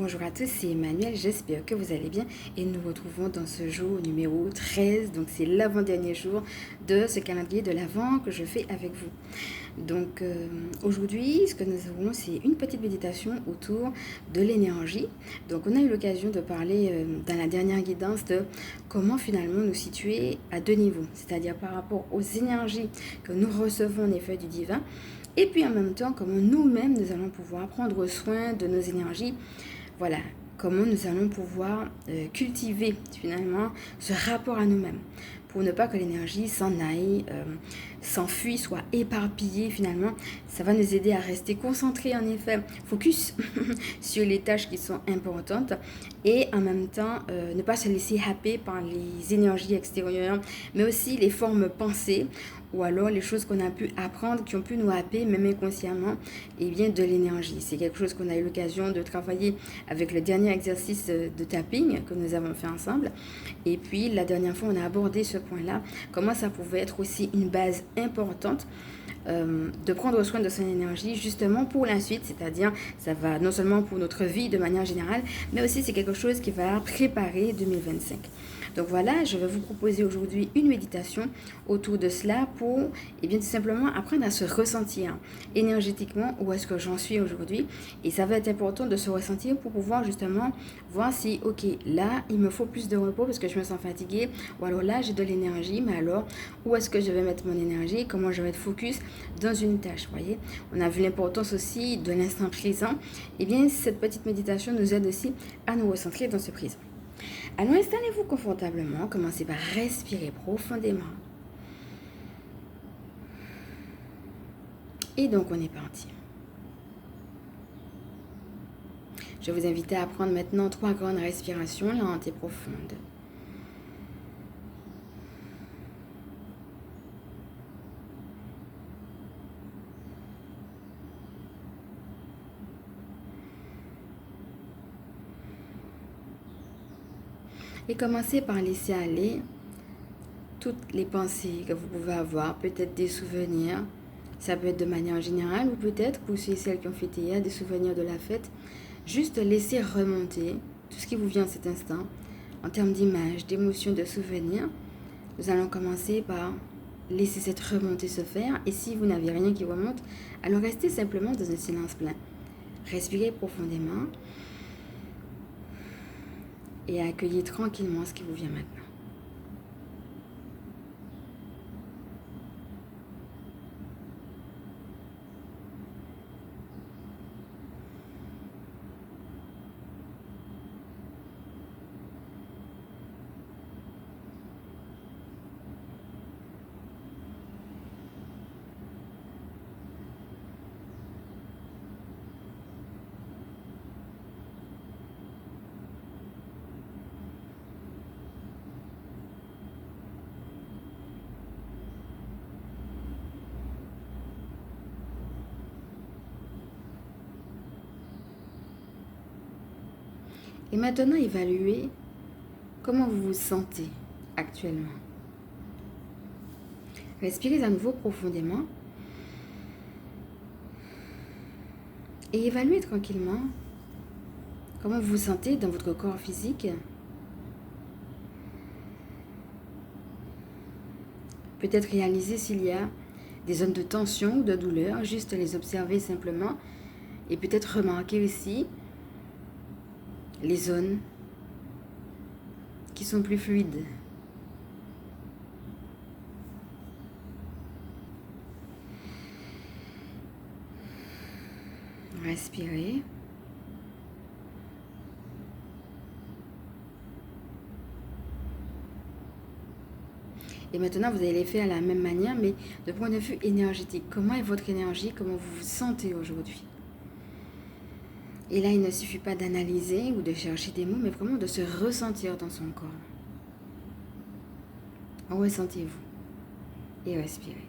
Bonjour à tous, c'est Emmanuel, j'espère que vous allez bien et nous nous retrouvons dans ce jour numéro 13, donc c'est l'avant-dernier jour de ce calendrier de l'Avent que je fais avec vous. Donc aujourd'hui, ce que nous avons, c'est une petite méditation autour de l'énergie. Donc on a eu l'occasion de parler dans la dernière guidance de comment finalement nous situer à deux niveaux, c'est-à-dire par rapport aux énergies que nous recevons en effet du divin et puis en même temps comment nous-mêmes nous allons pouvoir prendre soin de nos énergies. Voilà, comment nous allons pouvoir cultiver finalement ce rapport à nous-mêmes pour ne pas que l'énergie s'en aille, s'enfuit, soit éparpillée finalement. Ça va nous aider à rester concentrés en effet, focus sur les tâches qui sont importantes et en même temps ne pas se laisser happer par les énergies extérieures, mais aussi les formes pensées ou alors les choses qu'on a pu apprendre qui ont pu nous happer même inconsciemment et bien de l'énergie. C'est quelque chose qu'on a eu l'occasion de travailler avec le dernier exercice de tapping que nous avons fait ensemble. Et puis la dernière fois, on a abordé ce point-là, comment ça pouvait être aussi une base importante de prendre soin de son énergie justement pour la suite, c'est-à-dire ça va non seulement pour notre vie de manière générale, mais aussi c'est quelque chose qui va préparer 2025. Donc voilà, je vais vous proposer aujourd'hui une méditation autour de cela pour bien, tout simplement apprendre à se ressentir énergétiquement où est-ce que j'en suis aujourd'hui. Et ça va être important de se ressentir pour pouvoir justement voir si, ok, là, il me faut plus de repos parce que je me sens fatiguée, ou alors là, j'ai de l'énergie, mais alors, où est-ce que je vais mettre mon énergie, comment je vais être focus dans une tâche, vous voyez. On a vu l'importance aussi de l'instant présent. Et bien, cette petite méditation nous aide aussi à nous recentrer dans ce présent. Alors installez-vous confortablement, commencez par respirer profondément. Et donc on est parti. Je vais vous inviter à prendre maintenant 3 grandes respirations lentes et profondes. Et commencez par laisser aller toutes les pensées que vous pouvez avoir, peut-être des souvenirs. Ça peut être de manière générale ou peut-être pour ceux et celles qui ont fêté hier des souvenirs de la fête. Juste laisser remonter tout ce qui vous vient à cet instant en termes d'images, d'émotions, de souvenirs. Nous allons commencer par laisser cette remontée se faire. Et si vous n'avez rien qui remonte, alors restez simplement dans un silence plein. Respirez profondément et accueillez tranquillement ce qui vous vient maintenant. Et maintenant, évaluez comment vous vous sentez actuellement. Respirez à nouveau profondément et évaluez tranquillement comment vous vous sentez dans votre corps physique. Peut-être réaliser s'il y a des zones de tension ou de douleur, juste les observer simplement et peut-être remarquer aussi les zones qui sont plus fluides. Respirez. Et maintenant, vous allez les faire de la même manière, mais de point de vue énergétique. Comment est votre énergie? Comment vous vous sentez aujourd'hui? Et là, il ne suffit pas d'analyser ou de chercher des mots, mais vraiment de se ressentir dans son corps. Ressentez-vous et respirez.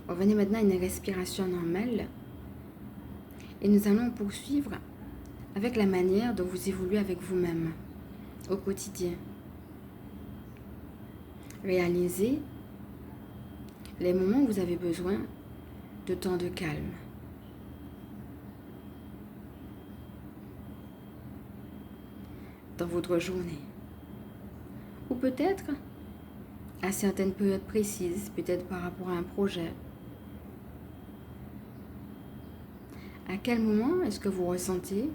Revenez maintenant à une respiration normale. Et nous allons poursuivre avec la manière dont vous évoluez avec vous-même au quotidien. Réalisez les moments où vous avez besoin de temps de calme. Dans votre journée. Ou peut-être à certaines périodes précises, peut-être par rapport à un projet. À quel moment est-ce que vous ressentez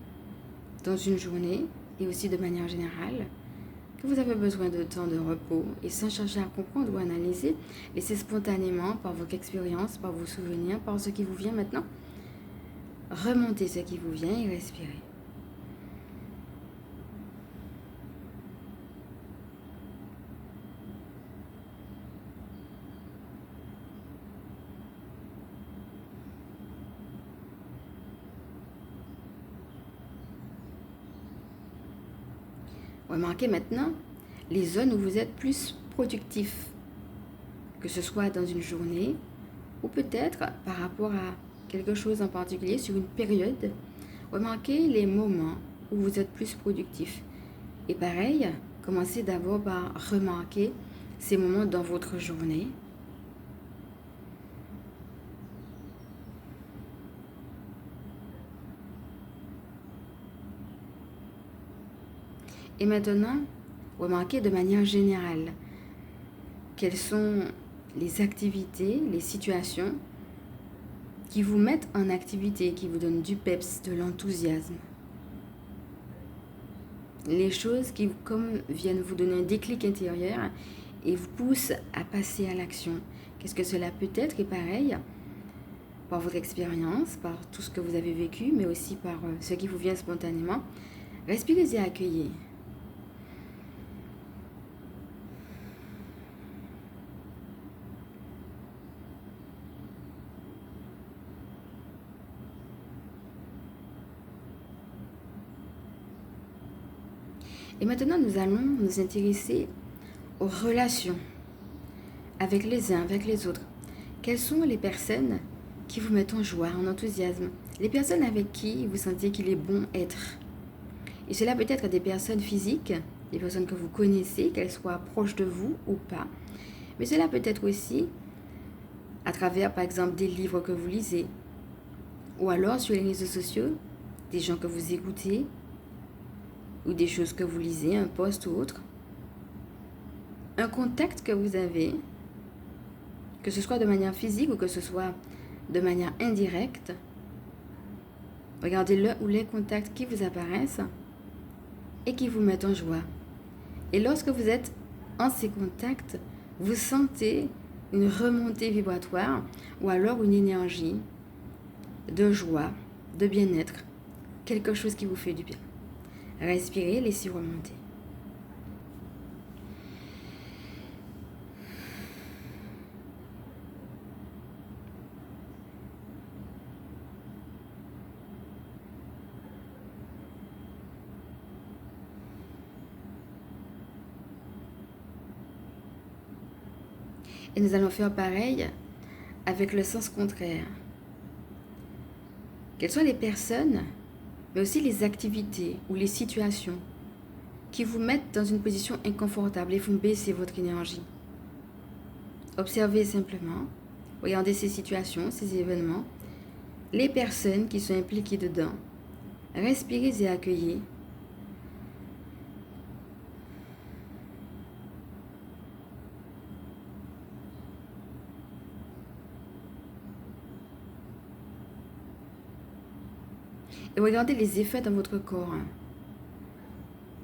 dans une journée et aussi de manière générale que vous avez besoin de temps de repos et sans chercher à comprendre ou analyser, laissez spontanément par votre expérience, par vos souvenirs, par ce qui vous vient maintenant, remontez ce qui vous vient et respirez. Remarquez maintenant les zones où vous êtes plus productif, que ce soit dans une journée ou peut-être par rapport à quelque chose en particulier sur une période. Remarquez les moments où vous êtes plus productif. Et pareil, commencez d'abord par remarquer ces moments dans votre journée. Et maintenant, remarquez de manière générale quelles sont les activités, les situations qui vous mettent en activité, qui vous donnent du peps, de l'enthousiasme. Les choses qui, comme viennent vous donner un déclic intérieur et vous poussent à passer à l'action. Qu'est-ce que cela peut être? Et pareil, par votre expérience, par tout ce que vous avez vécu, mais aussi par ce qui vous vient spontanément, respirez et accueillez. Et maintenant, nous allons nous intéresser aux relations avec les uns, avec les autres. Quelles sont les personnes qui vous mettent en joie, en enthousiasme? Les personnes avec qui vous sentez qu'il est bon être. Et cela peut être des personnes physiques, des personnes que vous connaissez, qu'elles soient proches de vous ou pas. Mais cela peut être aussi à travers, par exemple, des livres que vous lisez. Ou alors sur les réseaux sociaux, des gens que vous écoutez, ou des choses que vous lisez, un post ou autre. Un contact que vous avez, que ce soit de manière physique ou que ce soit de manière indirecte. Regardez le ou les contacts qui vous apparaissent et qui vous mettent en joie. Et lorsque vous êtes en ces contacts, vous sentez une remontée vibratoire ou alors une énergie de joie, de bien-être, quelque chose qui vous fait du bien. Respirez, laissez remonter. Et nous allons faire pareil avec le sens contraire. Quelles sont les personnes, mais aussi les activités ou les situations qui vous mettent dans une position inconfortable et font baisser votre énergie? Observez simplement, regardez ces situations, ces événements, les personnes qui sont impliquées dedans. Respirez et accueillez. Et regardez les effets dans votre corps.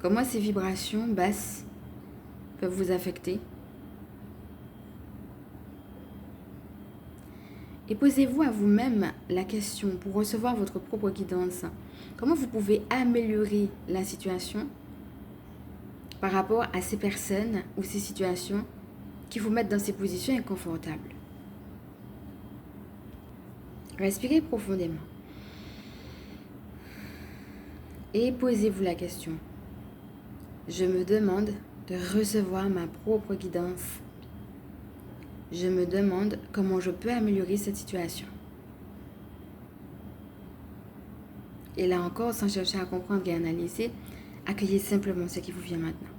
Comment ces vibrations basses peuvent vous affecter. Et posez-vous à vous-même la question pour recevoir votre propre guidance. Comment vous pouvez améliorer la situation par rapport à ces personnes ou ces situations qui vous mettent dans ces positions inconfortables? Respirez profondément. Et posez-vous la question. Je me demande de recevoir ma propre guidance. Je me demande comment je peux améliorer cette situation. Et là encore, sans chercher à comprendre et à analyser, accueillez simplement ce qui vous vient maintenant.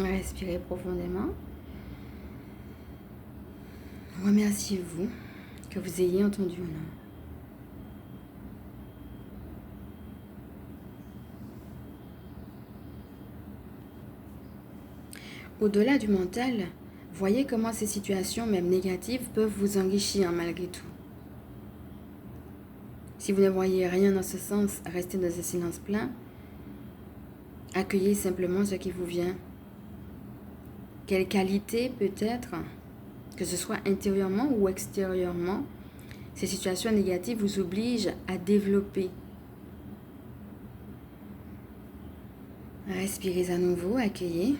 Respirez profondément. Remerciez-vous que vous ayez entendu ou non. Au-delà du mental, voyez comment ces situations, même négatives, peuvent vous enrichir malgré tout. Si vous ne voyez rien dans ce sens, restez dans un silence plein. Accueillez simplement ce qui vous vient. Quelle qualité peut-être, que ce soit intérieurement ou extérieurement, ces situations négatives vous obligent à développer. Respirez à nouveau, accueillez.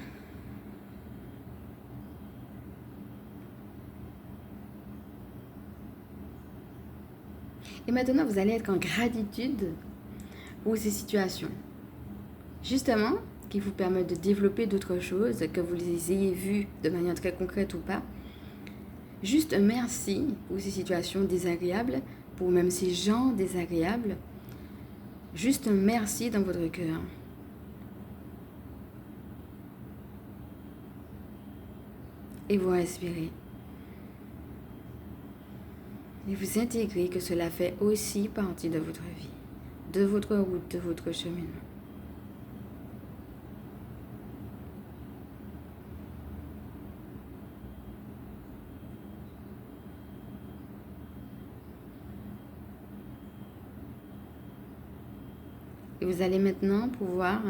Et maintenant, vous allez être en gratitude pour ces situations. Justement, qui vous permettent de développer d'autres choses, que vous les ayez vues de manière très concrète ou pas. Juste un merci pour ces situations désagréables, pour même ces gens désagréables. Juste un merci dans votre cœur. Et vous respirez. Et vous intégrez que cela fait aussi partie de votre vie, de votre route, de votre cheminement. Et vous allez maintenant pouvoir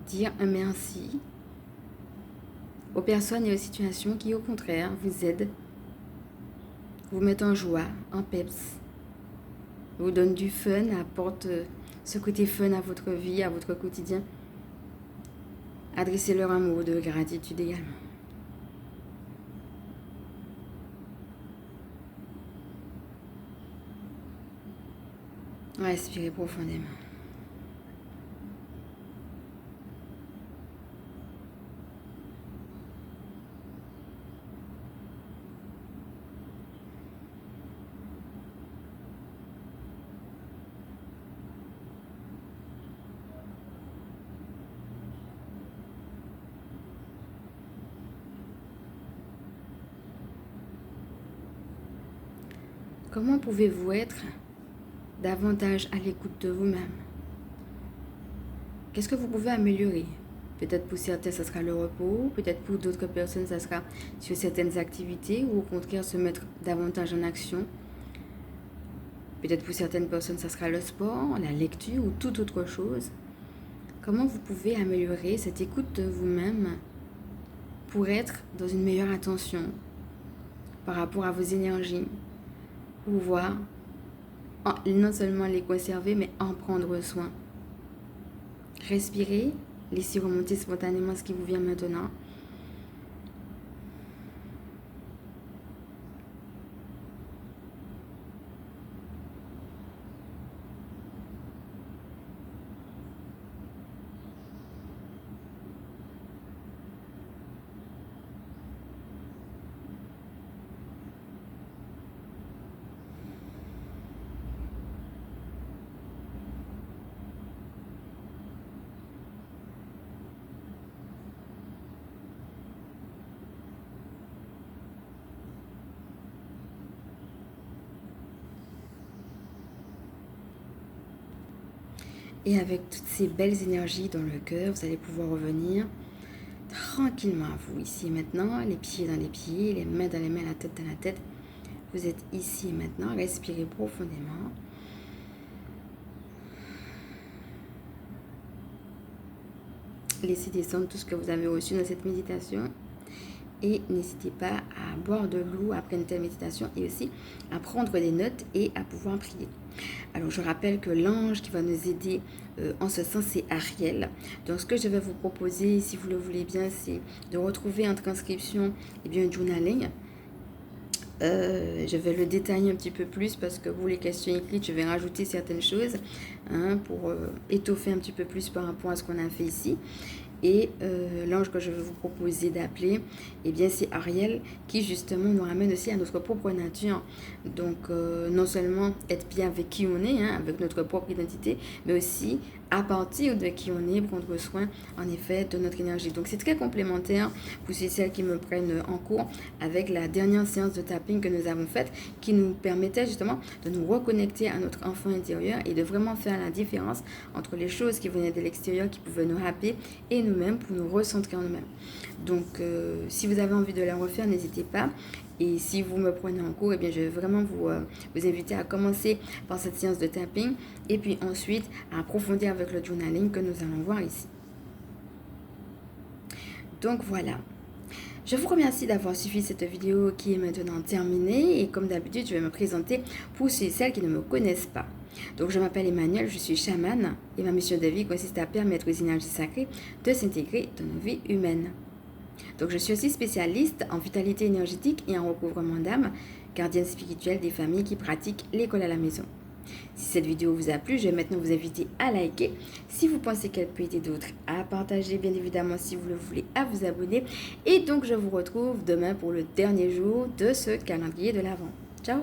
dire un merci aux personnes et aux situations qui, au contraire, vous aident, vous mettent en joie, en peps, vous donnent du fun, apportent ce côté fun à votre vie, à votre quotidien. Adressez-leur un mot de gratitude également. Respirez profondément. Comment pouvez-vous être davantage à l'écoute de vous-même? Qu'est-ce que vous pouvez améliorer? Peut-être pour certains, ça sera le repos. Peut-être pour d'autres personnes, ça sera sur certaines activités ou au contraire se mettre davantage en action. Peut-être pour certaines personnes, ça sera le sport, la lecture ou toute autre chose. Comment vous pouvez améliorer cette écoute de vous-même pour être dans une meilleure attention par rapport à vos énergies? Pouvoir non seulement les conserver, mais en prendre soin. Respirez, laissez remonter spontanément ce qui vous vient maintenant. Et avec toutes ces belles énergies dans le cœur, vous allez pouvoir revenir tranquillement à vous, ici et maintenant, les pieds dans les pieds, les mains dans les mains, la tête dans la tête. Vous êtes ici et maintenant, respirez profondément. Laissez descendre tout ce que vous avez reçu dans cette méditation. Et n'hésitez pas à boire de l'eau après une telle méditation et aussi à prendre des notes et à pouvoir prier. Alors je rappelle que l'ange qui va nous aider en ce sens, c'est Ariel. Donc ce que je vais vous proposer, si vous le voulez bien, c'est de retrouver en transcription un journaling. Je vais le détailler un petit peu plus parce que pour les questions écrites, je vais rajouter certaines choses pour étoffer un petit peu plus par rapport à ce qu'on a fait ici. Et l'ange que je vais vous proposer d'appeler, c'est Ariel qui justement nous ramène aussi à notre propre nature. Donc non seulement être bien avec qui on est, avec notre propre identité, mais aussi à partir de qui on est, prendre soin en effet de notre énergie. Donc c'est très complémentaire pour celles qui me prennent en cours avec la dernière séance de tapping que nous avons faite qui nous permettait justement de nous reconnecter à notre enfant intérieur et de vraiment faire la différence entre les choses qui venaient de l'extérieur qui pouvaient nous happer et nous-mêmes pour nous recentrer en nous-mêmes. Donc si vous avez envie de la refaire, n'hésitez pas. Et si vous me prenez en cours, je vais vraiment vous inviter à commencer par cette séance de tapping et puis ensuite à approfondir avec le journaling que nous allons voir ici. Donc voilà. Je vous remercie d'avoir suivi cette vidéo qui est maintenant terminée et comme d'habitude, je vais me présenter pour celles qui ne me connaissent pas. Donc je m'appelle Emmanuel, je suis chamane et ma mission de vie consiste à permettre aux énergies sacrées de s'intégrer dans nos vies humaines. Donc je suis aussi spécialiste en vitalité énergétique et en recouvrement d'âme, gardienne spirituelle des familles qui pratiquent l'école à la maison. Si cette vidéo vous a plu, je vais maintenant vous inviter à liker. Si vous pensez qu'elle peut aider d'autres, à partager bien évidemment si vous le voulez, à vous abonner. Et donc je vous retrouve demain pour le dernier jour de ce calendrier de l'Avent. Ciao!